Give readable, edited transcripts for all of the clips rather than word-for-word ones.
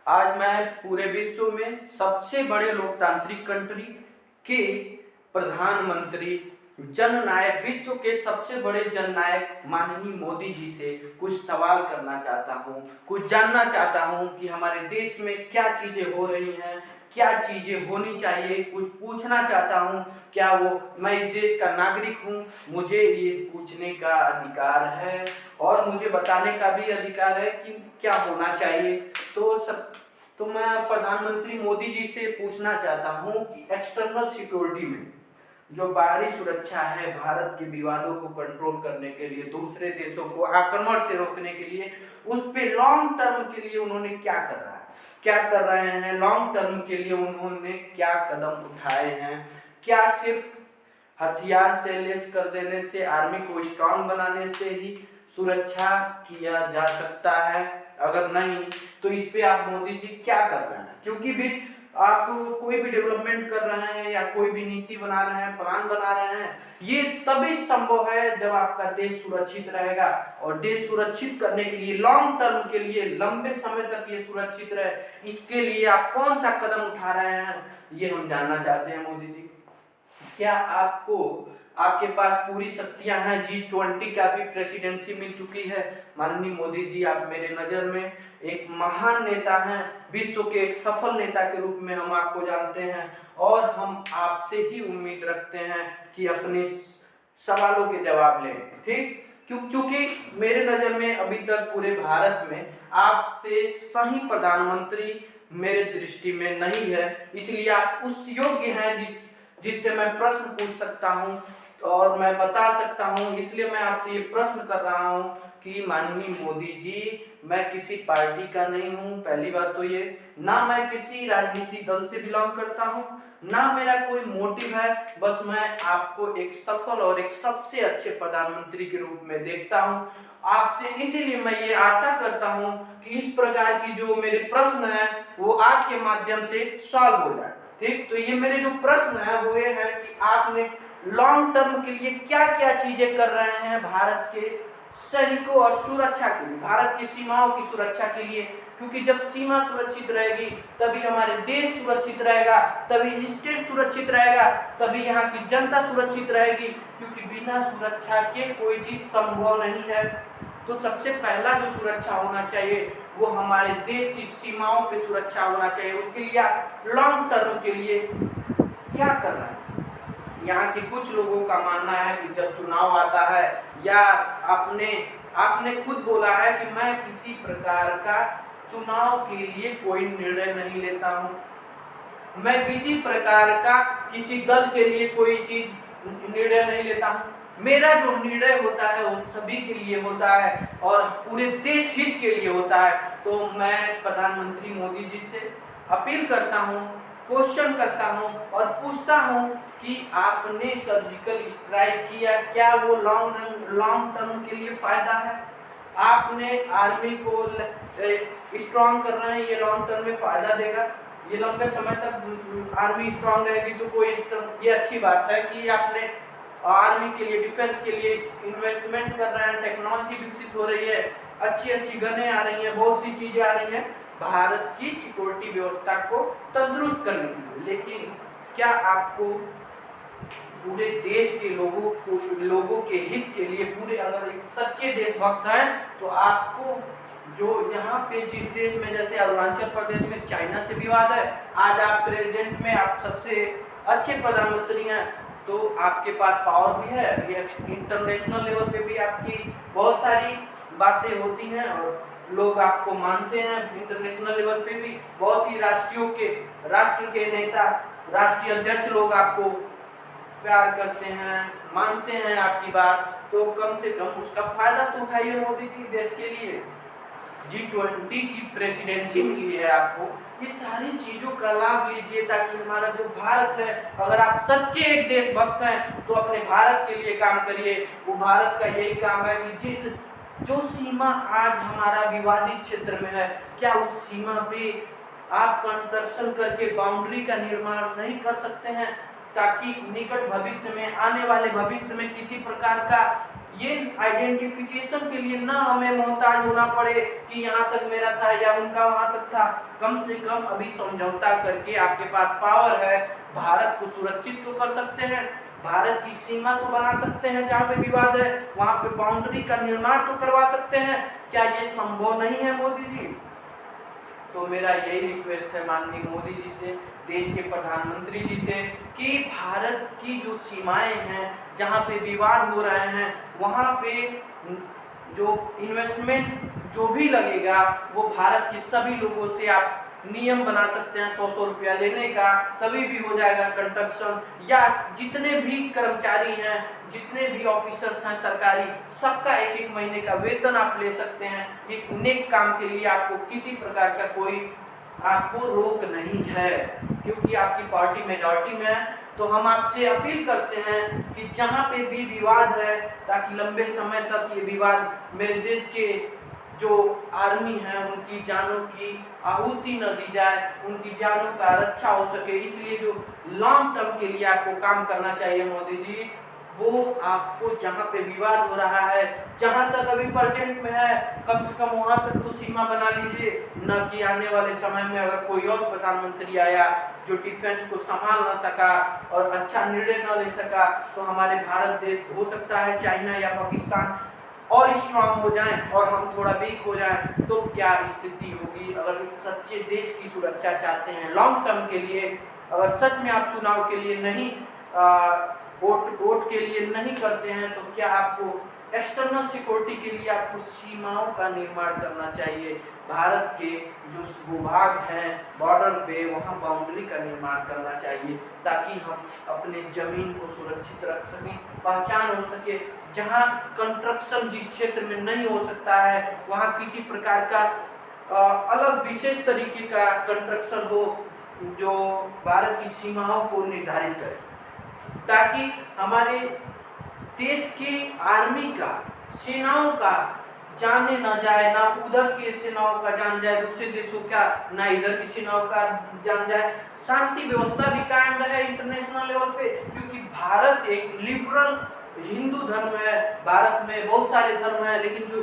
आज मैं पूरे विश्व में सबसे बड़े लोकतांत्रिक कंट्री के प्रधानमंत्री जननायक, विश्व के सबसे बड़े जननायक माननीय मोदी जी से कुछ सवाल करना चाहता हूँ, कुछ जानना चाहता हूँ कि हमारे देश में क्या चीजें हो रही हैं, क्या चीजें होनी चाहिए, कुछ पूछना चाहता हूँ। क्या मैं इस देश का नागरिक हूँ, मुझे ये पूछने का अधिकार है और मुझे बताने का भी अधिकार है कि क्या होना चाहिए। तो मैं प्रधानमंत्री मोदी जी से पूछना चाहता हूँ कि एक्सटर्नल सिक्योरिटी में जो बाहरी सुरक्षा है, भारत के विवादों को कंट्रोल करने के लिए, दूसरे देशों को आक्रमण से रोकने के लिए, उस पे लॉन्ग टर्म के लिए उन्होंने क्या कर रहे हैं, लॉन्ग टर्म के लिए उन्होंने क्या कदम उठाए हैं। क्या सिर्फ हथियार से लैस कर देने से, आर्मी को स्ट्रांग बनाने से ही सुरक्षा किया जा सकता है? अगर नहीं तो इस पे आप मोदी जी क्या कर रहे हैं? क्योंकि भी आप कोई भी डेवलपमेंट कर रहे हैं या कोई भी नीति बना रहे हैं, प्लान बना रहे हैं, ये तभी संभव है जब आपका देश सुरक्षित रहेगा। और देश सुरक्षित करने के लिए, लॉन्ग टर्म के लिए, लंबे समय तक ये सुरक्षित रहे, इसके लिए आप कौन सा कदम उठा रहे हैं, ये हम जानना चाहते हैं मोदी जी। क्या आपके पास पूरी शक्तियां हैं? G20 का भी प्रेसिडेंसी मिल चुकी है। माननीय मोदी जी, आप मेरे नजर में एक महान नेता हैं, विश्व के एक सफल नेता के रूप में हम आपको जानते हैं और हम आपसे ही उम्मीद रखते हैं कि अपने सवालों के जवाब लें। ठीक, क्योंकि मेरे नजर में अभी तक पूरे भारत में आपसे सही प्रधानमंत्री मेरे दृष्टि में नहीं है, इसलिए आप उस योग्य हैं जिससे मैं प्रश्न पूछ सकता हूं और मैं बता सकता हूं। इसलिए मैं आपसे ये प्रश्न कर रहा हूं कि माननीय मोदी जी, मैं किसी पार्टी का नहीं हूं, पहली बात तो ये, ना मैं किसी राजनीतिक दल से बिलोंग करता हूं, ना मेरा कोई मोटिव है, बस मैं आपको एक सफल और एक सबसे अच्छे प्रधानमंत्री के रूप में देखता हूं। आपसे इसीलिए मैं ये आशा करता हूं कि इस प्रकार की जो मेरे प्रश्न है वो आपके माध्यम से सॉल्व हो जाए। ठीक, तो ये मेरे जो प्रश्न है वो ये है कि आपने लॉन्ग टर्म के लिए क्या क्या चीजें कर रहे हैं भारत के सैनिकों और सुरक्षा के लिए, भारत की सीमाओं की सुरक्षा के लिए। क्योंकि जब सीमा सुरक्षित रहेगी तभी हमारे देश सुरक्षित रहेगा, तभी स्टेट सुरक्षित रहेगा, तभी यहाँ की जनता सुरक्षित रहेगी। क्योंकि बिना सुरक्षा के कोई चीज संभव नहीं है। तो सबसे पहला जो सुरक्षा होना चाहिए वो हमारे देश की सीमाओं पे सुरक्षा होना चाहिए। उसके लिए आप लॉन्ग टर्म के लिए क्या कर रहे हैं? यहाँ के कुछ लोगों का मानना है कि जब चुनाव आता है, या आपने खुद बोला है कि मैं किसी प्रकार का चुनाव के लिए कोई निर्णय नहीं लेता हूँ, मैं किसी प्रकार का किसी दल के लिए कोई चीज निर्णय नहीं लेता हूँ। मेरा जो निर्णय होता है वो सभी के लिए होता है और पूरे देश हित के लिए होता है। तो मैं प्रधानमंत्री मोदी जी से अपील करता हूँ, क्वेश्चन करता हूँ और पूछता हूँ कि आपने सर्जिकल स्ट्राइक किया, क्या वो लॉन्ग टर्म के लिए फायदा है? आपने आर्मी को स्ट्रॉन्ग कर रहे हैं, ये लॉन्ग टर्म में फायदा देगा? ये लंबे समय तक आर्मी स्ट्रांग रहेगी तो कोई, ये अच्छी बात है कि आपने आर्मी के लिए, डिफेंस के लिए इन्वेस्टमेंट कर रहे हैं, टेक्नोलॉजी विकसित हो रही है, अच्छी अच्छी गनें आ रही हैं, बहुत सी चीजें आ रही हैं भारत की सिक्योरिटी व्यवस्था को तंदुरुस्त करने के लिए। लेकिन क्या आपको पूरे देश के लोगों के हित के लिए, पूरे अगर एक सच्चे देशभक्त हैं तो आपको जो यहाँ पे जिस देश में, जैसे अरुणाचल प्रदेश में चाइना से विवाद है, आज आप प्रेजेंट में आप सबसे अच्छे प्रधानमंत्री हैं तो आपके पास पावर भी है, ये इंटरनेशनल लेवल पे भी आपकी बहुत सारी बातें होती हैं और लोग आपको मानते हैं। इंटरनेशनल लेवल पे भी बहुत ही राष्ट्र के नेता, राष्ट्रीय अध्यक्ष लोग आपको प्यार करते हैं, मानते हैं आपकी बात। तो कम से कम उसका फायदा तो उठाइए मोदी जी, देश के लिए G20 की प्रेसिडेंसी मिली है आपको, ये सारी चीजों का लाभ लीजिए ताकि हमारा जो भारत है, अगर आप सच्चे एक देशभक्त हैं तो अपने भारत के लिए काम करिए। वो भारत का यही काम है कि जो सीमा आज हमारा विवादित क्षेत्र में है, क्या उस सीमा पे आप कंस्ट्रक्शन करके बाउंड्री का निर्माण नहीं कर सकते हैं ताकि निकट भविष्य में, आने वाले भविष्य में किसी प्रकार का ये आइडेंटिफिकेशन के लिए ना हमें मोहताज होना पड़े कि यहाँ तक मेरा था या उनका वहां तक था। कम से कम अभी समझौता करके आपके पास पावर है, भारत को सुरक्षित तो कर सकते हैं, भारत की सीमा तो बना सकते हैं, जहाँ पे विवाद है वहां पे बाउंड्री का निर्माण तो करवा सकते हैं। क्या ये संभव नहीं है मोदी जी? तो मेरा यही रिक्वेस्ट है माननीय मोदी जी से, देश के प्रधानमंत्री जी से, कि भारत की जो सीमाएं हैं, जहाँ पे विवाद हो रहे हैं, वहाँ पे जो इन्वेस्टमेंट जो भी लगेगा वो भारत के सभी लोगों से आप नियम बना सकते हैं, 100-100 रुपया लेने का, तभी भी हो जाएगा कंस्ट्रक्शन। या जितने भी कर्मचारी हैं, जितने भी ऑफिसर्स हैं सरकारी, सबका 1-1 महीने का वेतन आप ले सकते हैं। ये नेक काम के लिए आपको किसी प्रकार का कोई आपको रोक नहीं है, क्योंकि आपकी पार्टी मेजॉरिटी में है। तो हम आपसे अपील करते हैं कि जहाँ पे भी विवाद है, ताकि लंबे समय तक ये विवाद मेरे देश के जो आर्मी है उनकी जानों की आहुति न दी जाए, उनकी जानों का रक्षा हो सके। इसलिए जो लॉन्ग टर्म के लिए आपको काम करना चाहिए मोदी जी, वो आपको जहाँ पे विवाद हो रहा है, जहाँ तक अभी प्रेजेंट में है, कम से कम वहाँ तक तो सीमा बना लीजिए, न कि आने वाले समय में अगर कोई और प्रधानमंत्री आया जो डिफेंस को संभाल न सका और अच्छा निर्णय न ले सका, तो हमारे भारत देश हो सकता है चाइना या पाकिस्तान और स्ट्रांग हो जाएं और हम थोड़ा वीक हो जाएं, तो क्या स्थिति होगी। अगर सच्चे देश की सुरक्षा चाहते हैं लॉन्ग टर्म के लिए, अगर सच में आप चुनाव के लिए नहीं वोट के लिए नहीं करते हैं, तो क्या आपको एक्सटर्नल सिक्योरिटी के लिए आपको सीमाओं का निर्माण करना चाहिए। भारत के जो भूभाग हैं बॉर्डर पे, वहाँ बाउंड्री का निर्माण करना चाहिए, ताकि हम अपने जमीन को सुरक्षित रख सकें, पहचान हो सके। जहाँ कंस्ट्रक्शन जिस क्षेत्र में नहीं हो सकता है, वहाँ किसी प्रकार का अलग विशेष तरीके का कंस्ट्रक्शन हो जो भारत की सीमाओं को निर्धारित करे, ताकि हमारे देश की आर्मी का, सेनाओं का जाने ना जाए, ना उधर के सेनाओं का जान जाए दूसरे देशों का, ना इधर की सेनाओं का जान जाए, शांति व्यवस्था भी कायम रहे इंटरनेशनल लेवल पे। क्योंकि भारत एक लिबरल हिंदू धर्म है, भारत में बहुत सारे धर्म हैं, लेकिन जो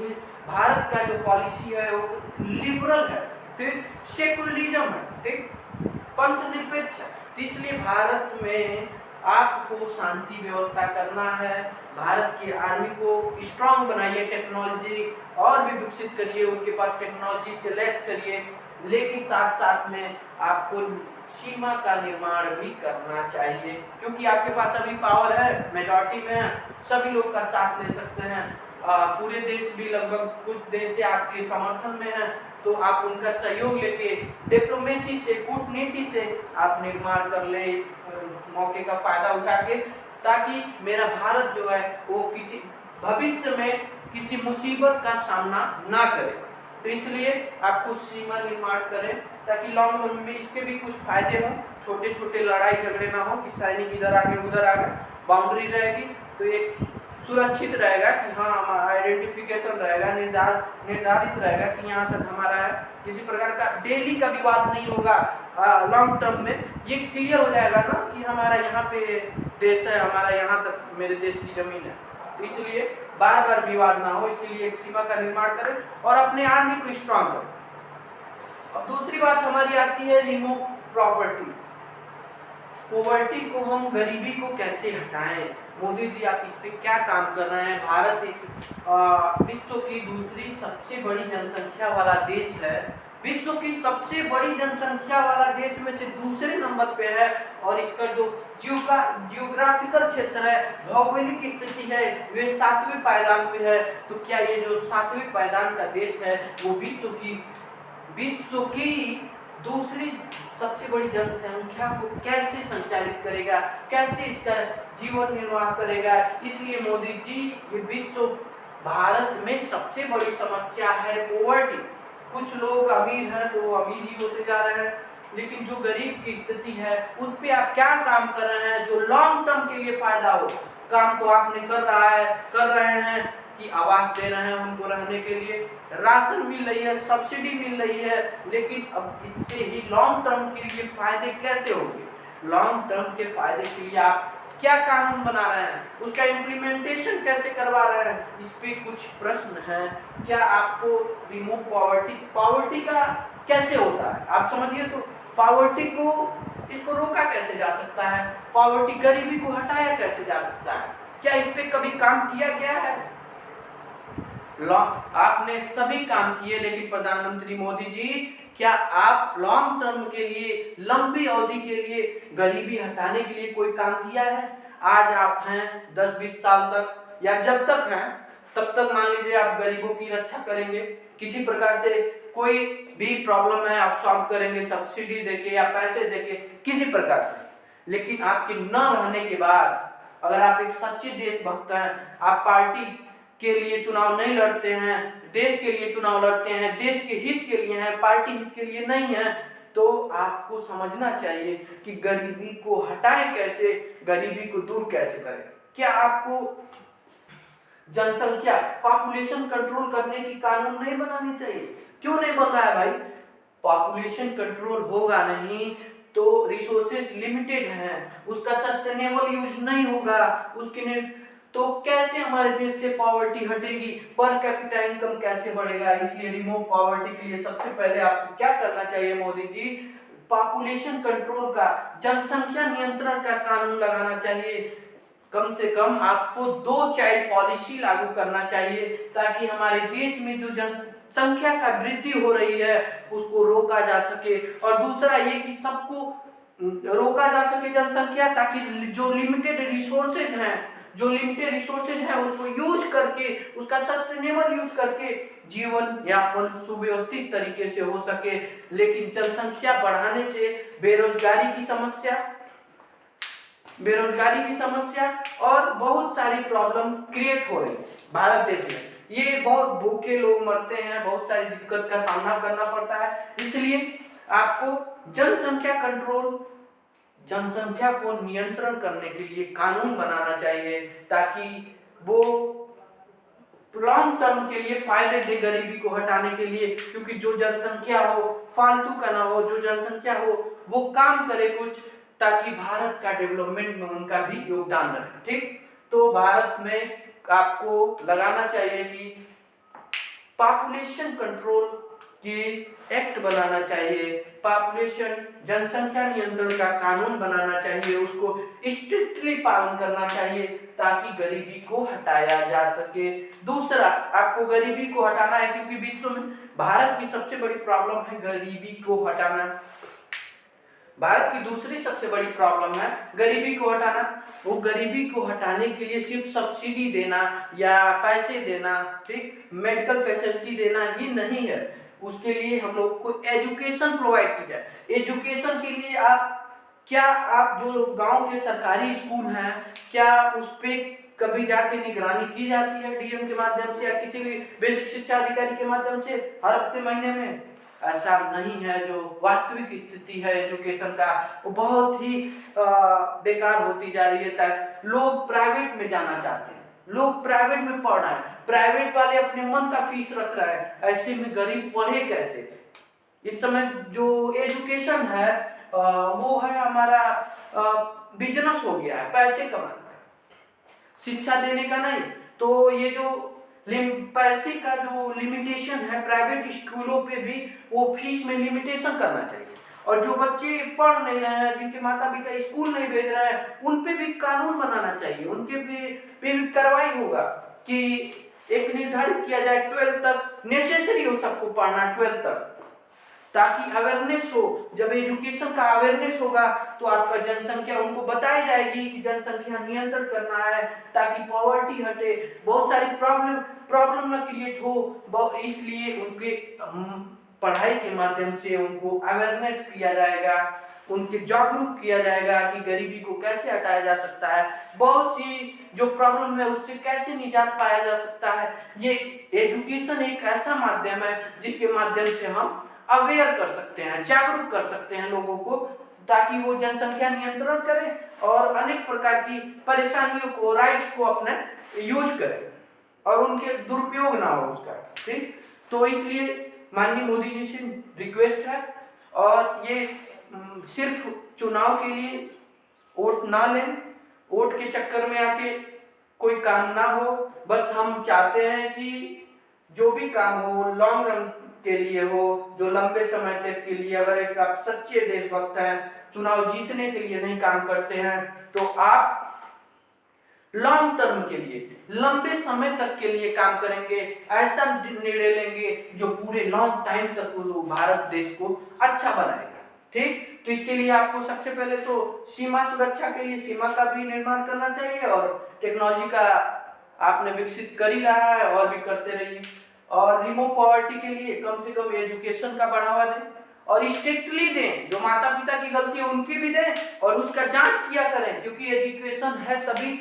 भारत का जो पॉलिसी है वो लिबरल है, फिर सेकुलरिज्म है, ठीक, पंथ निरपेक्ष है। इसलिए भारत में आपको शांति व्यवस्था करना है, भारत की आर्मी को स्ट्रांग बनाइए, टेक्नोलॉजी और भी विकसित करिए, उनके पास टेक्नोलॉजी से लैस करिए, लेकिन साथ साथ में आपको सीमा का निर्माण भी करना चाहिए, क्योंकि आपके पास अभी पावर है, मेजॉरिटी में है, सभी लोग का साथ ले सकते हैं। पूरे देश भी लगभग कुछ देश से आपके समर्थन में है, तो आप उनका सहयोग लेके डिप्लोमेसी से, कूटनीति से आप निर्माण कर ले इस मौके का फायदा उठा के, ताकि मेरा भारत जो है वो किसी भविष्य में किसी मुसीबत का सामना ना करे। तो इसलिए आपको सीमा निर्माण करें, ताकि लॉन्ग रन में इसके भी कुछ फायदे हों, छोटे छोटे लड़ाई झगड़े ना हो कि सैनिक इधर आगे उधर आगे, बाउंड्री रहेगी तो एक सुरक्षित रहेगा कि हाँ आइडेंटिफिकेशन रहेगा, निर्धारित रहेगा कि यहाँ तक हमारा है, किसी प्रकार का डेली का विवाद नहीं होगा। लॉन्ग टर्म में ये क्लियर हो जाएगा ना कि हमारा यहाँ पे देश है, हमारा यहाँ तक मेरे देश की जमीन है। तो इसलिए बार बार विवाद ना हो, इसके लिए एक सीमा का निर्माण करें और अपने आर्मी को स्ट्रांग करें। अब दूसरी बात हमारी आती है रिमूव प्रॉपर्टी। पॉवर्टी को, हम गरीबी को कैसे हटाएं। मोदी जी आप इस पे क्या काम कर रहे हैं। भारत एक विश्व की दूसरी सबसे बड़ी जनसंख्या वाला देश है, विश्व की सबसे बड़ी जनसंख्या वाला देश में से दूसरे नंबर पे है, और इसका जो जियोग्राफिकल क्षेत्र है, भौगोलिक स्थिति है, वे 7वें पायदान पे है। तो क्या ये जो 7वें पायदान का देश है वो विश्व की दूसरी सबसे बड़ी जनसंख्या को कैसे संचालित करेगा, कैसे इसका जीवन निर्वाह करेगा। इसलिए मोदी जी, ये विश्व भारत में सबसे बड़ी समस्या है पॉवर्टी। कुछ लोग अमीर हैं तो अमीर ही होते जा रहे हैं, लेकिन जो गरीब की स्थिति है उस पे आप क्या काम कर रहे हैं जो लॉन्ग टर्म के लिए फायदा हो। काम तो आपने कर रहे हैं कि आवास दे रहे हैं उनको रहने के लिए, राशन मिल रही है, सब्सिडी मिल रही है, लेकिन अब इससे ही लॉन्ग टर्म के लिए फायदे कैसे होंगे। लॉन्ग टर्म के फायदे के लिए आप क्या कानून बना रहे हैं, उसका इम्प्लीमेंटेशन कैसे करवा रहे हैं, इस पे कुछ प्रश्न है। क्या आपको रिमूव पॉवर्टी का कैसे होता है, आप समझिए। तो पॉवर्टी को इसको रोका कैसे जा सकता है, पॉवर्टी गरीबी को हटाया कैसे जा सकता है, क्या इस पे कभी काम किया गया है? आपने सभी काम किए, लेकिन प्रधानमंत्री मोदी जी, क्या आप लॉन्ग टर्म के लिए, लंबी अवधि के लिए गरीबी हटाने के लिए कोई काम किया है? आज आप हैं 10-20 साल तक या जब तक हैं तब तक मान लीजिए आप गरीबों की रक्षा करेंगे, किसी प्रकार से कोई भी प्रॉब्लम है आप सॉल्व करेंगे, सब्सिडी देके या पैसे देके किसी प्रकार से। लेकिन आपके न रहने के बाद अगर आप एक सच्चे देशभक्त हैं, आप पार्टी के लिए चुनाव नहीं लड़ते हैं, देश के लिए चुनाव लड़ते हैं, देश के हित के लिए हैं, पार्टी हित के लिए नहीं है, तो आपको समझना चाहिए कि गरीबी को हटाएं कैसे, गरीबी को दूर कैसे करें। क्या आपको जनसंख्या पॉपुलेशन कंट्रोल करने की कानून नहीं बनानी चाहिए? क्यों नहीं बन रहा है भाई? पॉपुलेशन कंट्रोल होगा नहीं तो रिसोर्सेज लिमिटेड हैं, उसका सस्टेनेबल यूज नहीं होगा, उसके तो कैसे हमारे देश से पॉवर्टी हटेगी, पर कैपिटा इनकम कैसे बढ़ेगा? इसलिए रिमूव पॉवर्टी के लिए सबसे पहले आपको क्या करना चाहिए मोदी जी? पॉपुलेशन कंट्रोल का, जनसंख्या नियंत्रण का कानून लगाना चाहिए। कम से कम आपको 2 चाइल्ड पॉलिसी लागू करना चाहिए, ताकि हमारे देश में जो जनसंख्या का वृद्धि हो रही है उसको रोका जा सके। और दूसरा ये कि सबको रोका जा सके जनसंख्या, ताकि जो लिमिटेड रिसोर्सेज हैं उसको यूज करके, उसका सस्टेनेबल यूज करके जीवन यापन सुव्यवस्थित तरीके से हो सके। लेकिन जनसंख्या बढ़ाने से बेरोजगारी की समस्या और बहुत सारी प्रॉब्लम क्रिएट हो रही है भारत देश में। ये बहुत भूखे लोग मरते हैं, बहुत सारी दिक्कत का सामना करना पड़ता है। इसलिए आपको जनसंख्या को नियंत्रण करने के लिए कानून बनाना चाहिए, ताकि वो लॉन्ग टर्म के लिए फायदे दे गरीबी को हटाने के लिए। क्योंकि जो जनसंख्या हो फालतू का ना हो, जो जनसंख्या हो वो काम करे कुछ, ताकि भारत का डेवलपमेंट में उनका भी योगदान रहे। ठीक, तो भारत में आपको लगाना चाहिए कि पॉपुलेशन कंट्रोल की एक्ट बनाना चाहिए, पॉपुलेशन जनसंख्या नियंत्रण का कानून बनाना चाहिए, उसको स्ट्रिक्टली पालन करना चाहिए ताकि गरीबी को हटाया जा सके। दूसरा, आपको गरीबी को हटाना है क्योंकि विश्व में भारत की सबसे बड़ी प्रॉब्लम है गरीबी को हटाना। भारत की दूसरी सबसे बड़ी प्रॉब्लम है गरीबी को हटाना। वो गरीबी को हटाने के लिए सिर्फ सब्सिडी देना या पैसे देना, ठीक, मेडिकल फैसिलिटी देना ही नहीं है। उसके लिए हम लोग को एजुकेशन प्रोवाइड की जाए। एजुकेशन के लिए आप जो गांव के सरकारी स्कूल हैं, क्या उस पे कभी जाके निगरानी की जाती है डीएम के माध्यम से या किसी भी बेसिक शिक्षा अधिकारी के माध्यम से हर हफ्ते महीने में? ऐसा नहीं है। जो वास्तविक स्थिति है एजुकेशन का वो बहुत ही बेकार होती जा रही है। ताकि लोग प्राइवेट में जाना चाहते हैं, लोग प्राइवेट में पढ़ रहे हैं, प्राइवेट वाले अपने मन का फीस रख रहे हैं, ऐसे में गरीब पढ़े कैसे? इस समय जो एजुकेशन है वो है हमारा बिजनेस हो गया है, पैसे कमाना, शिक्षा देने का नहीं। तो ये जो पैसे का जो लिमिटेशन है प्राइवेट स्कूलों पे भी वो फीस में लिमिटेशन करना चाहिए। और जो बच्चे पढ़ नहीं रहे हैं, जिनके माता पिता स्कूल नहीं भेज रहे हैं, उन पे भी कानून बनाना चाहिए, उनके पे भी कार्रवाई होगा कि एक निर्धारित किया जाए 12th तक नेसेसरी हो सबको पढ़ना, 12th तक, ताकि अवेयरनेस हो। जब एजुकेशन का अवेयरनेस होगा तो आपका जनसंख्या उनको बताई जाएगी कि जनसंख्या नियंत्रण करना है ताकि पॉवर्टी हटे, बहुत सारी प्रॉब्लम न क्रिएट हो। इसलिए उनके पढ़ाई के माध्यम से उनको अवेयरनेस किया जाएगा, उनके जागरूक किया जाएगा कि गरीबी को कैसे हटाया जा सकता है, बहुत सी जो प्रॉब्लम है उससे कैसे निजात पाया जा सकता है। ये एजुकेशन एक ऐसा माध्यम है जिसके माध्यम से हम अवेयर कर सकते हैं, जागरूक कर सकते हैं लोगों को, ताकि वो जनसंख्या नियंत्रण करें और अनेक प्रकार की परेशानियों को, राइट्स को अपने यूज करें और उनके दुरुपयोग ना हो उसका। ठीक, तो इसलिए माननीय मोदी जी से रिक्वेस्ट है, और ये सिर्फ चुनाव के लिए वोट ना लें, वोट के चक्कर में आके कोई काम ना हो। बस हम चाहते हैं कि जो भी काम हो वो लॉन्ग रन के लिए हो, जो लंबे समय तक के लिए। अगर एक आप सच्चे देशभक्त हैं, चुनाव जीतने के लिए नहीं काम करते हैं, तो आप लॉन्ग टर्म के लिए, लंबे समय तक के लिए काम करेंगे, ऐसा निर्णय लेंगे जो पूरे लॉन्ग टाइम तक वो भारत देश को अच्छा बनाएगा। ठीक, तो इसके लिए आपको सबसे पहले तो सीमा सुरक्षा के लिए सीमा का भी निर्माण करना चाहिए, और टेक्नोलॉजी का आपने विकसित कर ही रहा है और भी करते रहिए। और रिमूव पॉवर्टी के लिए कम से कम एजुकेशन का बढ़ावा दें और स्ट्रिक्टली दें, जो माता पिता की गलती है उनकी भी दें और उसका जांच किया करें, क्योंकि एजुकेशन है तभी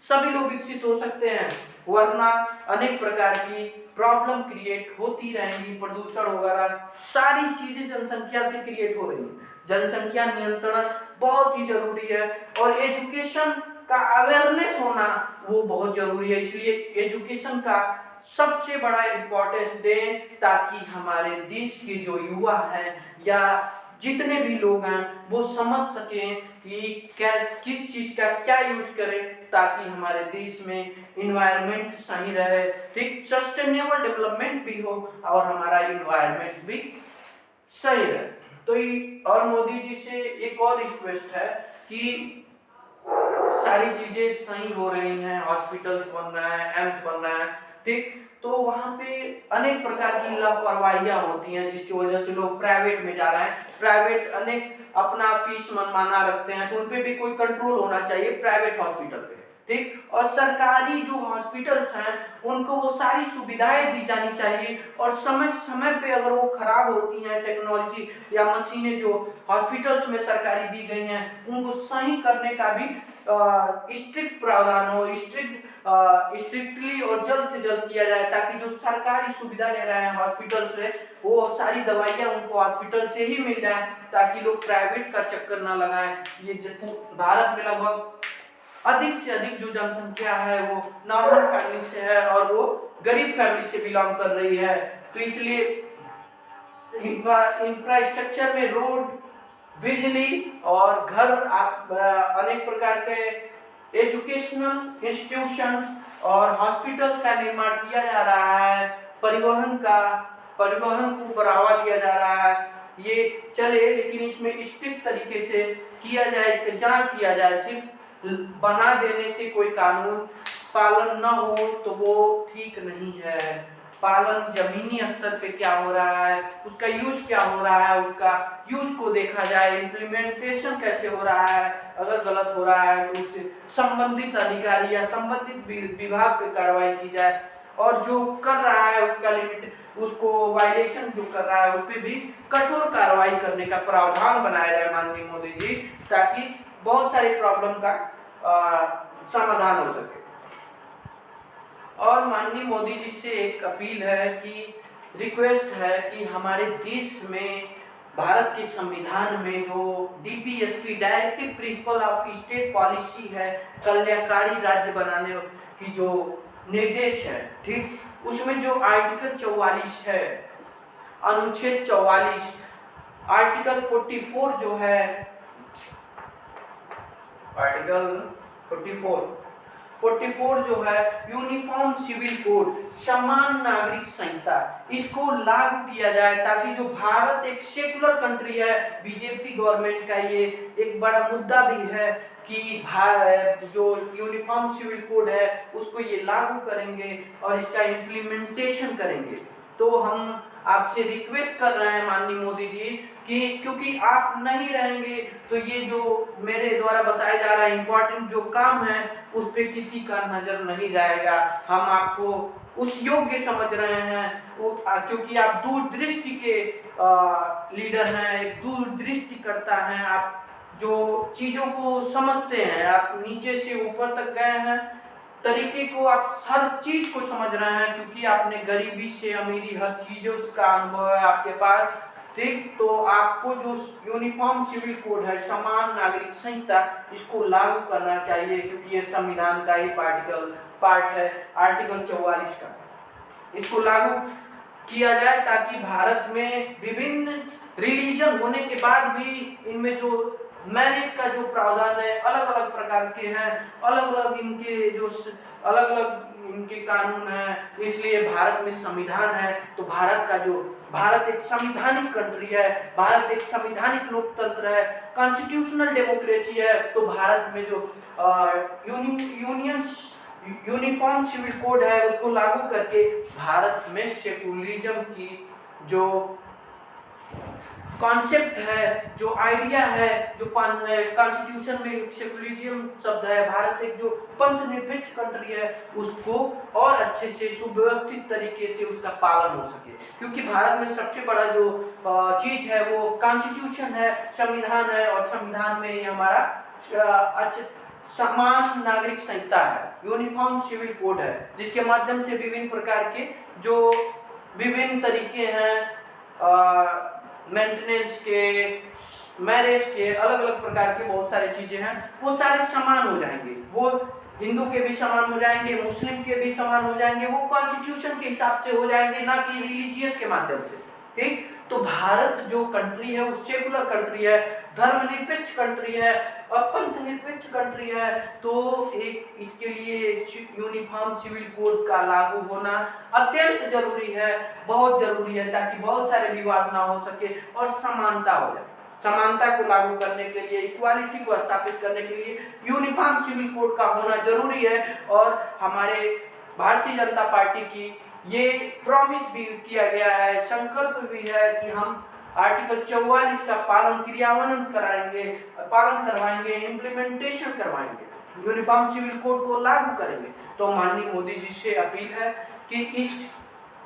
सभी लोग विकसित हो सकते हैं, वरना अनेक प्रकार की प्रॉब्लम क्रिएट होती रहेंगी। प्रदूषण वगैरह सारी चीजें जनसंख्या से क्रिएट हो रही है। जनसंख्या नियंत्रण बहुत ही जरूरी है और एजुकेशन का अवेयरनेस होना वो बहुत जरूरी है। इसलिए एजुकेशन का सबसे बड़ा इम्पोर्टेंस दें, ताकि हमारे देश के जो युवा हैं या जितने भी लोग हैं वो समझ सकें कि क्या किस चीज का क्या यूज करें, ताकि हमारे देश में इन्वायरमेंट सही रहे, ठीक, सस्टेनेबल डेवलपमेंट भी हो और हमारा इन्वायरमेंट भी सही रहे। तो और मोदी जी से एक और रिक्वेस्ट है कि सारी चीजें सही हो रही हैं, हॉस्पिटल्स बन रहे हैं, एम्स बन रहे हैं, ठीक, तो वहां पे अनेक प्रकार की लापरवाहियां होती हैं जिसकी वजह से लोग प्राइवेट में जा रहे हैं। प्राइवेट अनेक अपना फीस मनमाना रखते हैं, तो उनपे भी कोई कंट्रोल होना चाहिए प्राइवेट हॉस्पिटल पे, ठीक। और सरकारी जो हॉस्पिटल्स हैं उनको वो सारी सुविधाएं दी जानी चाहिए, और समय समय पे अगर वो खराब होती हैं टेक्नोलॉजी या मशीनें जो हॉस्पिटल्स में सरकारी दी गई हैं उनको सही करने का भी स्ट्रिक्ट प्रावधान हो, स्ट्रिक्टली और जल्द से जल्द किया जाए, ताकि जो सरकारी सुविधा ले रहे हैं हॉस्पिटल से वो सारी दवाइयां उनको हॉस्पिटल से ही मिल जाए, ताकि लोग प्राइवेट का चक्कर ना लगाएं। ये भारत में लगभग अधिक से अधिक जो जनसंख्या है वो नॉर्मल फैमिली से है और वो गरीब फैमिली से बिलोंग कर रही है, तो इसलिए इंफ्रास्ट्रक्चर में रोड, बिजली और घर, अनेक प्रकार के एजुकेशनल इंस्टीट्यूशन और हॉस्पिटल्स का निर्माण किया जा रहा है। परिवहन को बढ़ावा दिया जा रहा है। ये चले, लेकिन इसमें स्ट्रिक्ट तरीके से किया जाए, इसका जांच किया जाए। सिर्फ बना देने से कोई कानून पालन न हो तो वो ठीक नहीं है। पालन जमीनी स्तर पे क्या हो रहा है, उसका यूज क्या हो रहा है, उसका यूज को देखा जाए, इम्प्लीमेंटेशन कैसे हो रहा है। अगर गलत हो रहा है तो उससे संबंधित अधिकारी या संबंधित विभाग पे कार्रवाई की जाए, और जो कर रहा है उसका लिमिट, उसको वायलेशन जो कर रहा है उस पर भी कठोर कार्रवाई करने का प्रावधान बनाया जाए माननीय मोदी जी, ताकि बहुत सारी प्रॉब्लम का समाधान हो सके। और माननीय मोदी जी से एक अपील है कि रिक्वेस्ट है कि हमारे देश में भारत के संविधान में जो DPSP directive principle of state policy है, कल्याणकारी राज्य बनाने की जो निर्देश है, ठीक, उसमें जो आर्टिकल 44 है, अनुच्छेद 44, आर्टिकल 44 जो है, आर्टिकल 44 जो है यूनिफॉर्म सिविल कोड, समान नागरिक संहिता, इसको लागू किया जाए, ताकि जो भारत एक सेकुलर कंट्री है, बीजेपी गवर्नमेंट का ये एक बड़ा मुद्दा भी है कि जो यूनिफॉर्म सिविल कोड है उसको ये लागू करेंगे और इसका इम्प्लीमेंटेशन करेंगे। तो हम आपसे रिक्वेस्ट कर रहे हैं माननीय मोदी जी कि क्योंकि आप नहीं रहेंगे तो ये जो मेरे द्वारा बताया जा रहा है इम्पोर्टेंट जो काम है उस पर किसी का नजर नहीं जाएगा। हम आपको उस योग्य समझ रहे हैं क्योंकि आप दूरदृष्टि के लीडर हैं, एक दूरदृष्टि करता है, आप जो चीजों को समझते हैं, आप नीचे से ऊपर तक गए हैं, तरीके को आप हर चीज को समझ रहे हैं, क्योंकि आपने गरीबी से अमीरी हर चीजों का अनुभव है आपके पास, ठीक। तो आपको जो यूनिफॉर्म सिविल कोड है, समान नागरिक संहिता, इसको लागू करना चाहिए, क्योंकि ये संविधान का ही पार्ट है, आर्टिकल 44 का। इसको लागू किया जाए ताकि भारत में विभिन्न रिलीजन होने के बाद भी इनमें जो मैरिज का जो प्रावधान है अलग अलग प्रकार के हैं, अलग अलग इनके जो अलग अलग इनके कानून हैं, इसलिए भारत में संविधान है। तो भारत एक संवैधानिक कंट्री है, भारत एक संवैधानिक लोकतंत्र है, कॉन्स्टिट्यूशनल डेमोक्रेसी है। तो भारत में जो यूनिफॉर्म सिविल कोड है उसको लागू करके भारत में सेकुलरिज्म की जो कॉन्सेप्ट है, जो आइडिया है, जो कॉन्स्टिट्यूशन में सेकुलरिज्म शब्द है, भारत एक जो पंथ निरपेक्ष कंट्री है, उसको और अच्छे से सुव्यवस्थित तरीके से उसका पालन हो सके। क्योंकि भारत में सबसे बड़ा जो चीज है वो कॉन्स्टिट्यूशन है, संविधान है, और संविधान में ही हमारा समान नागरिक संहिता है, यूनिफॉर्म सिविल कोड है, जिसके माध्यम से विभिन्न प्रकार के जो विभिन्न तरीके हैं मेंटेनेंस के, मैरिज के, अलग अलग प्रकार के बहुत सारे चीजें हैं, वो सारे समान हो जाएंगे। वो हिंदू के भी समान हो जाएंगे, मुस्लिम के भी समान हो जाएंगे, वो कॉन्स्टिट्यूशन के हिसाब से हो जाएंगे, ना कि रिलीजियस के माध्यम से। ठीक, तो भारत जो कंट्री है वो सेकुलर कंट्री है, धर्मनिरपेक्ष कंट्री है और पंथ निरपेक्ष कंट्री है। तो एक इसके लिए यूनिफॉर्म सिविल कोड का लागू होना अत्यंत जरूरी है, बहुत जरूरी है, ताकि बहुत सारे विवाद ना हो सके और समानता हो जाए। समानता को लागू करने के लिए, इक्वालिटी को स्थापित करने के लिए यूनिफॉर्म सिविल कोड का होना जरूरी है। और हमारे भारतीय जनता पार्टी की ये प्रॉमिस भी किया गया है, संकल्प भी है कि हम आर्टिकल 44 का पालन क्रियान्वयन कराएंगे, पालन करवाएंगे, इम्प्लीमेंटेशन करवाएंगे, यूनिफॉर्म सिविल कोड को लागू करेंगे। तो माननीय मोदी जी से अपील है कि इस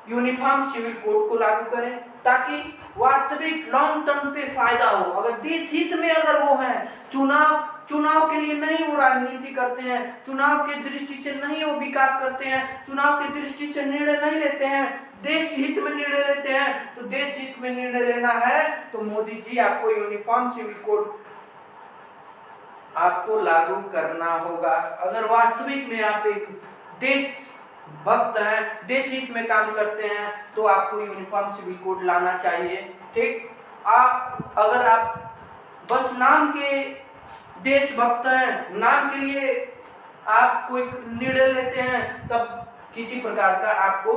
यूनिफॉर्म सिविल कोड को लागू करें, ताकि वास्तविक लॉन्ग टर्म पे फायदा हो। अगर देश हित में अगर वो है, चुनाव के लिए नहीं वो राजनीति करते हैं, चुनाव के दृष्टि से नहीं वो विकास करते हैं, चुनाव के दृष्टि से निर्णय नहीं लेते हैं, देश के हित में निर्णय लेते हैं। तो देश हित में निर्णय लेना है तो मोदी जी आपको यूनिफॉर्म सिविल कोड आपको लागू करना होगा। अगर वास्तविक में आप एक देश भक्त हैं, देश हित में काम करते हैं, तो आपको यूनिफॉर्म सिविल कोड लाना चाहिए। ठीक, अगर आप बस नाम के देशभक्त हैं, नाम के लिए आप कोई निर्णय लेते हैं, तब किसी प्रकार का आपको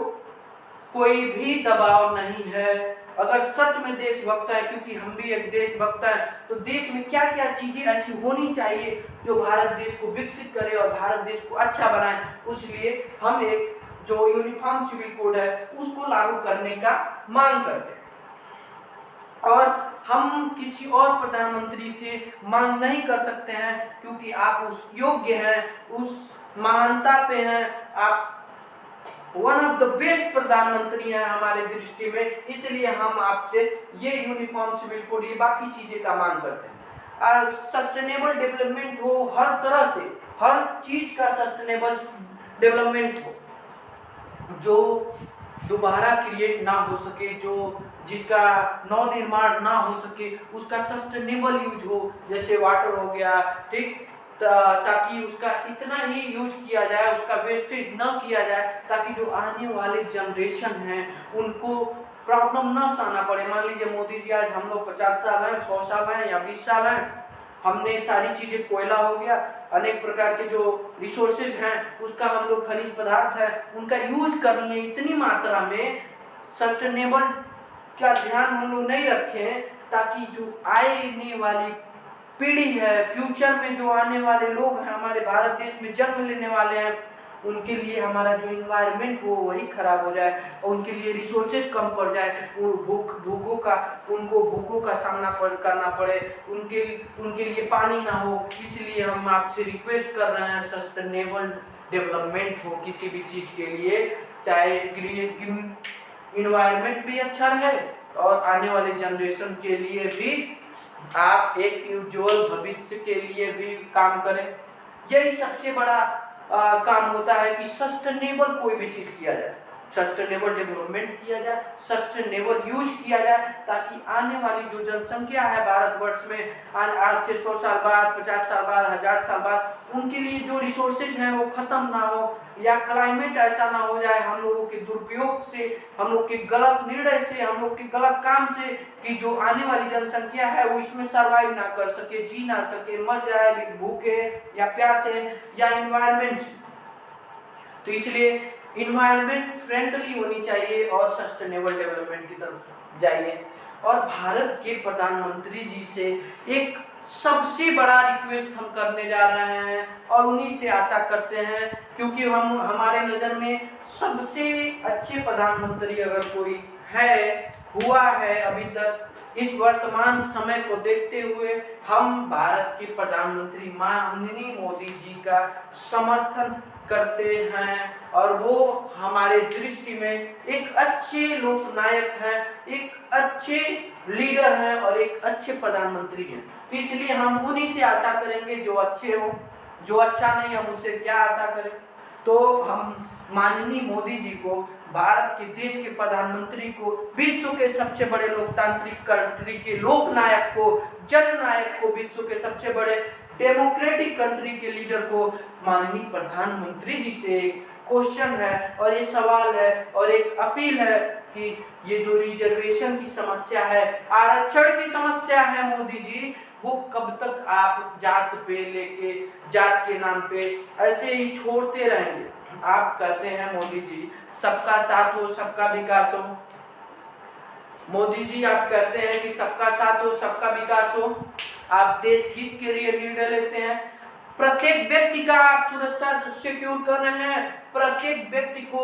कोई भी दबाव नहीं है। अगर सच में देशभक्त है, क्योंकि हम भी एक देशभक्त हैं, तो देश में क्या क्या चीजें ऐसी होनी चाहिए जो भारत देश को विकसित करे और भारत देश को अच्छा बनाए, उसलिए हम एक जो यूनिफॉर्म सिविल कोड है उसको लागू करने का मांग करते हैं। और हम किसी और प्रधानमंत्री से मांग नहीं कर सकते हैं, क्योंकि आप उस योग्य हैं, उस महानता पे हैं, आप वन ऑफ द बेस्ट प्रधानमंत्री हैं हमारे दृष्टि में। इसलिए हम आपसे ये यूनिफॉर्म सिविल कोड, ये बाकी चीजें का मांग करते हैं। सस्टेनेबल डेवलपमेंट हो, हर तरह से हर चीज का सस्टेनेबल डेवलपमेंट हो, जो दोबारा क्रिएट ना हो सके, जो जिसका नवनिर्माण ना हो सके, उसका सस्टेनेबल यूज हो, जैसे वाटर हो गया। ठीक, ताकि उसका इतना ही यूज किया जाए, उसका वेस्टेज न किया जाए, ताकि जो आने वाले जनरेशन हैं उनको प्रॉब्लम ना सहना पड़े। मान लीजिए मोदी जी, आज हम लोग 50 साल हैं, 100 साल हैं या 20 साल हैं, हमने सारी चीजें, कोयला हो गया, अनेक प्रकार के जो रिसोर्सेज हैं, उसका हम लोग खनिज पदार्थ है, उनका यूज कर लें इतनी मात्रा में, सस्टेनेबल का ध्यान हम लोग नहीं रखें, ताकि जो आने वाली पीढ़ी है, फ्यूचर में जो आने वाले लोग हैं, हमारे भारत देश में जन्म लेने वाले हैं, उनके लिए हमारा जो इन्वायरमेंट हो वही खराब हो जाए और उनके लिए रिसोर्सेज कम पड़ जाए, उनको भूखों का सामना करना पड़े, उनके लिए पानी ना हो। इसलिए हम आपसे रिक्वेस्ट कर रहे हैं, सस्टेनेबल डेवलपमेंट हो किसी भी चीज के लिए, चाहे इन्वायरमेंट भी अच्छा रहे और आने वाले जनरेशन के लिए भी आप एक उज्जवल भविष्य के लिए भी काम करें। यही सबसे बड़ा काम होता है कि सस्टेनेबल कोई भी चीज किया जाए, सस्टेनेबल डेवलपमेंट किया जाए, सस्टेनेबल यूज किया जाए, ताकि आने वाली जो जनसंख्या है भारतवर्ष में, आज से 100 साल बाद, 50 साल बाद, 1000 साल बाद, उनके लिए जो रिसोर्सेज हैं वो खत्म ना हो, या क्लाइमेट ऐसा ना हो जाए हम लोगों के दुरुपयोग से, हम लोग के गलत निर्णय से, हम लोग के गलत काम से, कि जो आने वाली जनसंख्या है वो इसमें सरवाइव ना कर सके, जी ना सके, मर जाए भूखे या प्यासे या एनवायरमेंट। तो इसलिए इन्वायरमेंट फ्रेंडली होनी चाहिए और सस्टेनेबल डेवलपमेंट की तरफ जाइए। और भारत के प्रधानमंत्री जी से एक सबसे बड़ा रिक्वेस्ट हम करने जा रहे हैं और उन्हीं से आशा करते हैं, क्योंकि हम हमारे नज़र में सबसे अच्छे प्रधानमंत्री अगर कोई है, हुआ है अभी तक, इस वर्तमान समय को देखते हुए हम भारत के प्रधानमंत्री माननीय मोदी जी का समर्थन करते हैं और वो हमारे दृष्टि में एक अच्छे लोकनायक हैं, एक अच्छे लीडर हैं और एक अच्छे प्रधानमंत्री हैं। तो इसलिए हम उन्हीं से आशा करेंगे जो अच्छे हो, जो अच्छा नहीं हम उससे क्या आशा करें। तो हम माननीय मोदी जी को, भारत के देश के प्रधानमंत्री को, विश्व के सबसे बड़े लोकतांत्रिक कंट्री के लोकनायक को, जननायक को, विश्व के सबसे बड़े डेमोक्रेटिक कंट्री के लीडर को, माननीय प्रधानमंत्री जी से एक क्वेश्चन है और ये सवाल है और एक अपील है कि ये जो रिजर्वेशन की समस्या है, आरक्षण की समस्या है मोदी जी, वो कब तक आप जात पे लेके, जात के नाम पे ऐसे ही छोड़ते रहेंगे। आप कहते हैं मोदी जी सबका साथ हो सबका विकास हो, मोदी जी आप कहते हैं कि सबका साथ हो सबका विकास हो, आप देश हित के लिए निर्णय लेते हैं, प्रत्येक व्यक्ति का आप सुरक्षा सिक्योर कर रहे हैं, प्रत्येक व्यक्ति को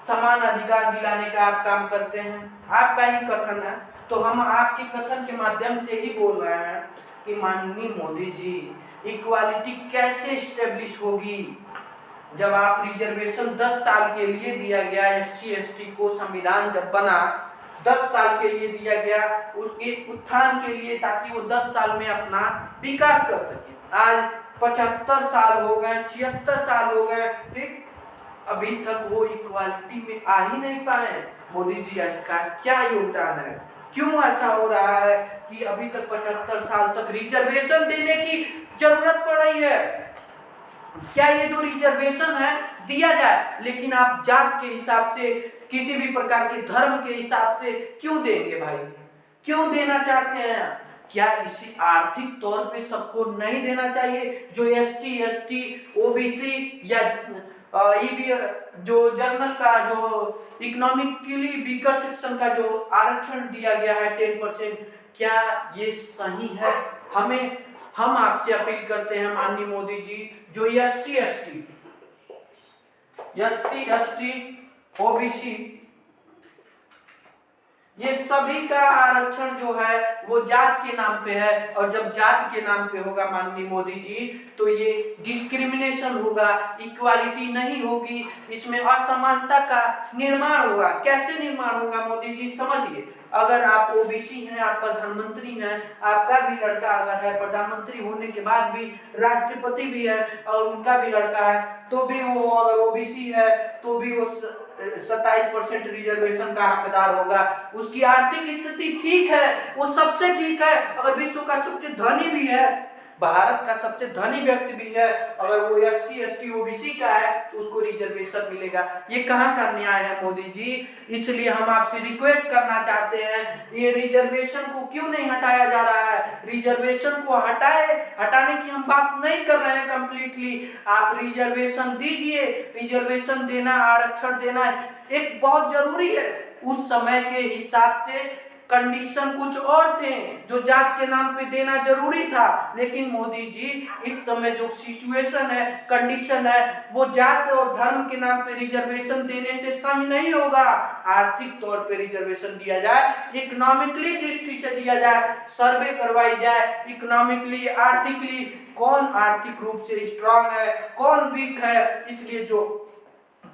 समान अधिकार दिलाने का आप काम करते हैं, आपका ही कथन है। तो हम आपके कथन के माध्यम से ही बोल रहे हैं कि माननीय मोदी जी, इक्वालिटी कैसे स्टेब्लिश होगी जब आप रिजर्वेशन 10 साल के लिए दिया गया, SC ST को संविधान जब बना 10 साल के लिए दिया गया उसके उत्थान के लिए, ताकि वो 10 साल में अपना विकास कर सके। आज 75 साल हो गए, 76 साल हो गए, ठीक, अभी तक वो इक्वालिटी में आ ही नहीं पाए। मोदी जी इसका क्या योगदान है, क्यों ऐसा हो रहा है कि अभी तक 75 साल तक रिजर्वेशन देने की जरूरत पड़ रही है? क्या ये जो रिजर्वेशन है दिया जाए, लेकिन आप जात के हिसाब से, किसी भी प्रकार के धर्म के हिसाब से क्यों देंगे भाई? क्यों देना चाहते हैं? क्या इसी आर्थिक तौर पे सबको नहीं देना चाहिए? जो ST ST OBC या जो जर्नल का, जो इकोनॉमिकली वीकर सेक्शन का जो आरक्षण दिया गया है 10%, क्या ये सही है? हम आपसे अपील करते हैं माननीय मोदी जी, जो SC ST OBC ये सभी का आरक्षण जो है वो जात के नाम पे है, और जब जात के नाम पे होगा माननीय मोदी जी, तो ये डिस्क्रिमिनेशन होगा, इक्वालिटी नहीं होगी, इसमें असमानता का निर्माण होगा। कैसे निर्माण होगा मोदी जी समझिए, अगर आप OBC हैं, आप प्रधानमंत्री हैं, आपका भी लड़का अगर है, प्रधानमंत्री होने के बाद भी राष्ट्रपति भी है और उनका भी लड़का है, तो भी वो अगर OBC है तो भी वो 27% रिजर्वेशन का हकदार होगा। उसकी आर्थिक स्थिति ठीक है, वो सबसे ठीक है, अगर विश्व का सबसे धनी भी है, भारत का सबसे धनी व्यक्ति भी है, अगर वो SC ST OBC का है तो उसको रिजर्वेशन मिलेगा। ये कहाँ का न्याय है मोदी जी? इसलिए हम आपसे रिक्वेस्ट करना चाहते हैं, ये रिजर्वेशन को क्यों नहीं हटाया जा रहा है? रिजर्वेशन को हटाने की हम बात नहीं कर रहे हैं कंप्लीटली। आप रिजर्वेशन दीजिए, रिजर्वेशन देना, आरक्षण देना एक बहुत जरूरी है। उस समय के हिसाब से कंडीशन कुछ और थे, जो जात के नाम पे देना जरूरी था, लेकिन मोदी जी इस समय जो सिचुएशन है, कंडीशन है, वो जात और धर्म के नाम पे रिजर्वेशन देने से सही नहीं होगा। आर्थिक तौर पे रिजर्वेशन दिया जाए, इकोनॉमिकली दृष्टि से दिया जाए, सर्वे करवाई जाए, इकोनॉमिकली, आर्थिकली कौन आर्थिक रूप से स्ट्रांग है, कौन वीक है, इसलिए जो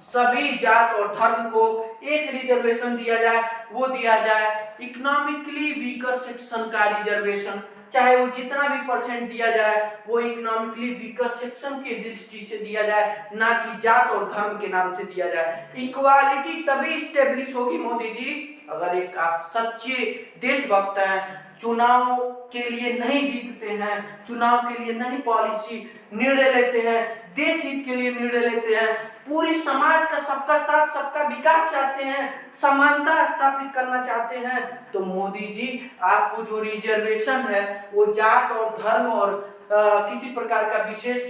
सभी जात और धर्म को एक रिजर्वेशन दिया जाए, वो दिया जाए। इकोनॉमिकली वीकर सेक्शन का रिजर्वेशन, चाहे वो जितना भी % दिया जाए, वो इकोनॉमिकली वीकर सेक्शन की दृष्टि से दिया जाए, ना कि जात और धर्म के नाम से दिया जाए। इक्वालिटी तभी स्टेब्लिश होगी मोदी जी अगर एक आप सच्चे देशभक्त हैं, चुनाव के लिए नहीं जीतते हैं, चुनाव के लिए नहीं पॉलिसी निर्णय लेते हैं, देश हित के लिए निर्णय लेते हैं, पूरी समाज का सबका साथ सबका विकास चाहते हैं, समानता स्थापित करना चाहते हैं, तो मोदी जी आपको जो रिजर्वेशन है वो जात और धर्म और किसी प्रकार का विशेष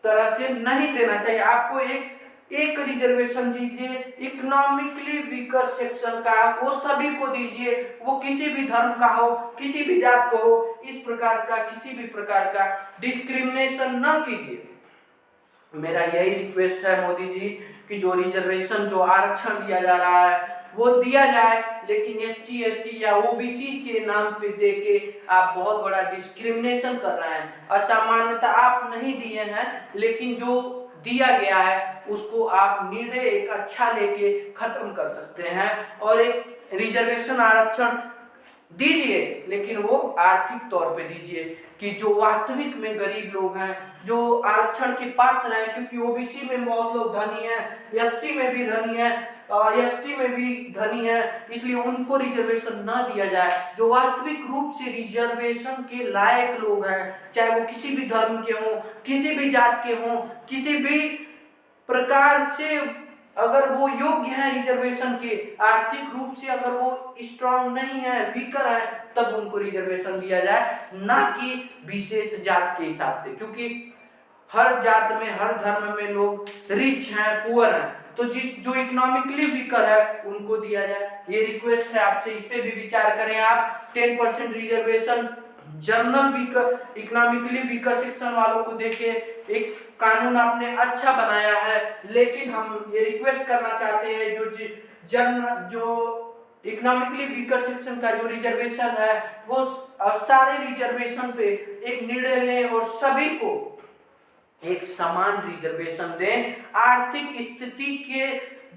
तरह से नहीं देना चाहिए। आपको एक रिजर्वेशन दीजिए इकोनॉमिकली वीकर सेक्शन का, वो सभी को दीजिए, वो किसी भी धर्म का हो, किसी भी जात को हो, इस प्रकार का किसी भी प्रकार का डिस्क्रिमिनेशन न कीजिए। मेरा यही रिक्वेस्ट है मोदी जी कि जो रिजर्वेशन जो आरक्षण दिया जा रहा है वो दिया जाए, लेकिन SC ST या OBC के नाम पे देके आप बहुत बड़ा डिस्क्रिमिनेशन कर रहे हैं। असामान्यता आप नहीं दिए हैं, लेकिन जो दिया गया है उसको आप निर्णय एक अच्छा लेके खत्म कर सकते हैं और एक रिजर्वेशन आरक्षण दीजिए, लेकिन वो आर्थिक तौर पे दीजिए कि जो वास्तविक में गरीब लोग हैं, जो आरक्षण के पात्र हैं, क्योंकि OBC में बहुत लोग धनी हैं, SC में भी धनी हैं, ST में भी धनी है, इसलिए उनको रिजर्वेशन ना दिया जाए। जो वास्तविक रूप से रिजर्वेशन के लायक लोग हैं, चाहे वो किसी भी धर्म के हों, किसी भी जात के हों, किसी भी प्रकार से अगर वो योग्य है रिजर्वेशन के, आर्थिक रूप से अगर वो स्ट्रांग नहीं है, वीकर है, तब उनको रिजर्वेशन दिया जाए, ना कि विशेष जात के हिसाब से, क्योंकि हर जात में हर धर्म में लोग रिच हैं, पुअर हैं, तो जो इकोनॉमिकली वीकर है उनको दिया जाए। ये रिक्वेस्ट है आपसे, इस पे भी विचार करें आप। 10% reservation general weaker, economically weaker section वालों को देके एक कानून आपने अच्छा बनाया है, लेकिन हम ये रिक्वेस्ट करना चाहते हैं जो इकोनॉमिकली वीकर सेक्शन का जो रिजर्वेशन है वो सारे रिजर्वेशन पे एक निर्णय लें और सभी को एक समान रिजर्वेशन दें आर्थिक स्थिति के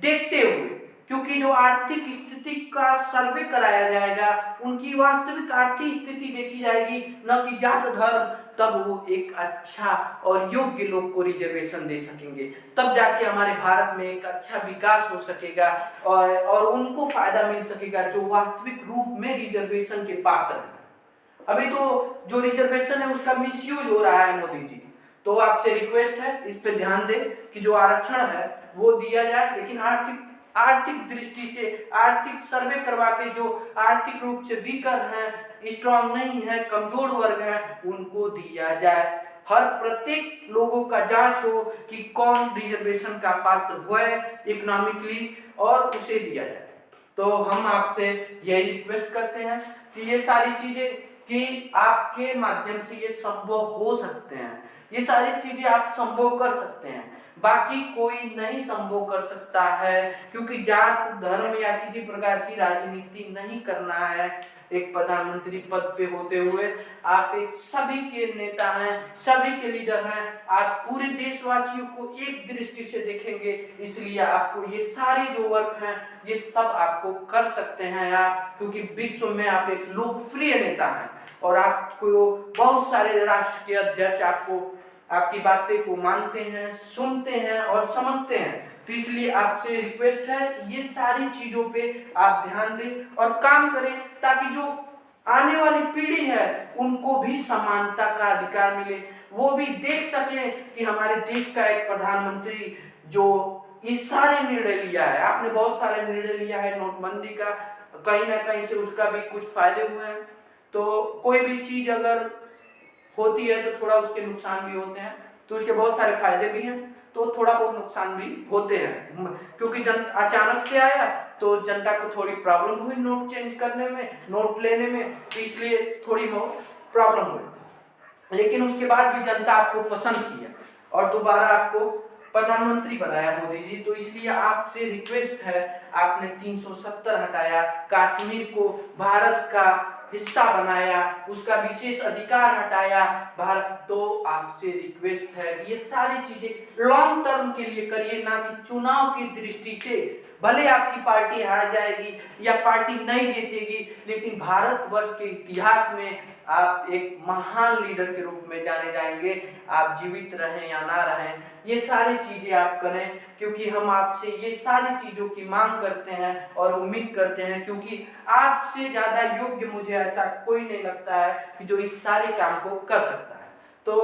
देखते हुए, क्योंकि जो आर्थिक स्थिति का सर्वे कराया जाएगा उनकी वास्तविक आर्थिक स्थिति देखी जाएगी, न कि जात धर्म, तब वो एक अच्छा और योग्य लोग को रिजर्वेशन दे सकेंगे, तब जाके हमारे भारत में एक अच्छा विकास हो सकेगा और उनको फायदा मिल सकेगा जो वास्तविक रूप में रिजर्वेशन के पात्र हैं। अभी तो जो रिजर्वेशन है उसका मिसयूज हो रहा है मोदी जी, तो आपसे रिक्वेस्ट है इस पे ध्यान दें कि जो आरक्षण है वो दिया जाए, लेकिन आर्थिक दृष्टि से आर्थिक सर्वे करवा के जो आर्थिक रूप से वीकर हैं, स्ट्रांग नहीं है, कमजोर वर्ग है, उनको दिया जाए। हर प्रत्येक लोगों का जांच हो कि कौन रिजर्वेशन का पात्र हुआ इकोनॉमिकली और उसे दिया जाए। तो हम आपसे यही रिक्वेस्ट करते हैं कि ये सारी चीजें कि आपके माध्यम से ये संभव हो सकते हैं, ये सारी चीजें आप संभव कर सकते हैं, बाकी कोई नहीं संभव कर सकता है, क्योंकि जात धर्म या किसी प्रकार की राजनीति नहीं करना है। एक प्रधानमंत्री पद पे होते हुए आप एक सभी के नेता हैं, सभी के लीडर हैं, आप पूरे देशवासियों को एक दृष्टि से देखेंगे, इसलिए आपको ये सारे जो वर्क हैं ये सब आपको कर सकते हैं आप, क्योंकि विश्व में आप एक लोकप्रिय नेता हैं और आपको बहुत सारे राष्ट्र के अध्यक्ष आपकी बातें को मानते हैं, सुनते हैं और समझते हैं। तो इसलिए आपसे रिक्वेस्ट है ये सारी चीजों पे आप ध्यान दें और काम करें, ताकि जो आने वाली पीढ़ी है उनको भी समानता का अधिकार मिले, वो भी देख सकें कि हमारे देश का एक प्रधानमंत्री जो ये सारे निर्णय लिया है, आपने बहुत सारे निर्णय लिया है, नोटबंदी का कहीं ना कहीं से उसका भी कुछ फायदे हुए हैं। तो कोई भी चीज अगर होती है तो थोड़ा उसके नुकसान भी होते हैं, तो उसके बहुत सारे फायदे भी हैं, तो थोड़ा बहुत नुकसान भी होते हैं, क्योंकि अचानक से आया तो जनता को थोड़ी प्रॉब्लम हुई नोट चेंज करने में, नोट लेने में, इसलिए थोड़ी बहुत प्रॉब्लम हुई, लेकिन उसके बाद भी जनता आपको पसंद किया और दोबारा आपको प्रधानमंत्री बनाया मोदी जी। तो इसलिए आपसे रिक्वेस्ट है, आपने 370 हटाया, कश्मीर को भारत का हिस्सा बनाया, उसका विशेष अधिकार हटाया भारत, तो आपसे रिक्वेस्ट है ये सारी चीजें लॉन्ग टर्म के लिए करिए, ना कि चुनाव की दृष्टि से भले आपकी पार्टी हार जाएगी या पार्टी नहीं जीतेगी, लेकिन भारतवर्ष के इतिहास में आप एक महान लीडर के रूप में जाने जाएंगे। आप जीवित रहें या ना रहें, ये सारी चीजें आप करें, क्योंकि हम आपसे ये सारी चीजों की मांग करते हैं और उम्मीद करते हैं, क्योंकि आपसे ज्यादा योग्य मुझे ऐसा कोई नहीं लगता है कि जो इस सारे काम को कर सकता है। तो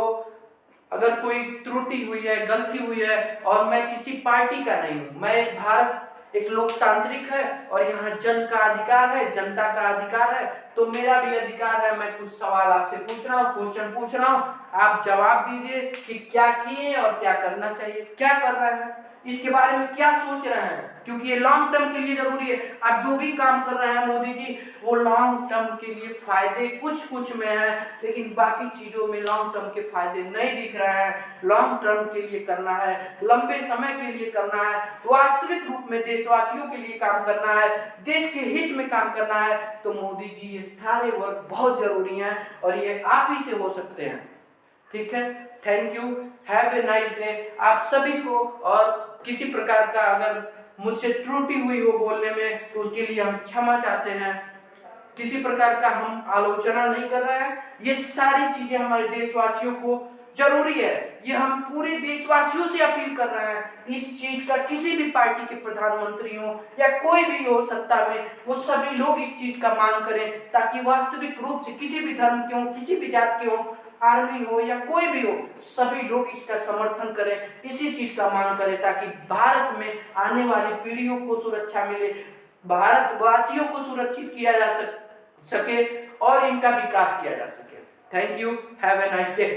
अगर कोई त्रुटि हुई है, गलती हुई है, और मैं किसी पार्टी का नहीं हूँ, मैं भारत एक लोकतांत्रिक है और यहाँ जन का अधिकार है, जनता का अधिकार है, तो मेरा भी अधिकार है। मैं कुछ सवाल आपसे पूछ रहा हूँ, क्वेश्चन पूछ रहा हूँ, आप जवाब दीजिए कि क्या किए और क्या करना चाहिए, क्या कर रहे हैं, इसके बारे में क्या सोच रहे हैं, क्योंकि ये लॉन्ग टर्म के लिए जरूरी है। आप जो भी काम कर रहे हैं मोदी जी, वो लॉन्ग टर्म के लिए फायदे कुछ कुछ में है, लेकिन बाकी चीजों में लॉन्ग टर्म के फायदे नहीं दिख रहे हैं। लॉन्ग टर्म के लिए करना है, लंबे समय के लिए करना है, वास्तविक रूप में देशवासियों के लिए काम करना है, देश के हित में काम करना है, तो मोदी जी ये सारे वर्क बहुत जरूरी हैं और ये आप ही से हो सकते हैं। ठीक है, thank you, have a nice day आप सभी को। और किसी प्रकार का अगर मुझसे त्रुटि हुई हो बोलने में, तो उसके लिए हम क्षमा चाहते हैं। किसी प्रकार का हम आलोचना नहीं कर रहे हैं, ये सारी चीजें हमारे देशवासियों को जरूरी है, ये हम पूरे देशवासियों से अपील कर रहे हैं। इस चीज का किसी भी पार्टी के प्रधानमंत्री हो या कोई भी हो सत्ता में, वो सभी लोग इस चीज का मांग करें, ताकि वास्तविक रूप से किसी भी धर्म के हो, किसी भी जात के हो, आर्मी हो या कोई भी हो, सभी लोग इसका समर्थन करें, इसी चीज का मांग करें, ताकि भारत में आने वाली पीढ़ियों को सुरक्षा मिले, भारतवासियों को सुरक्षित किया जा सके और इनका विकास किया जा सके। Thank you, have a nice day.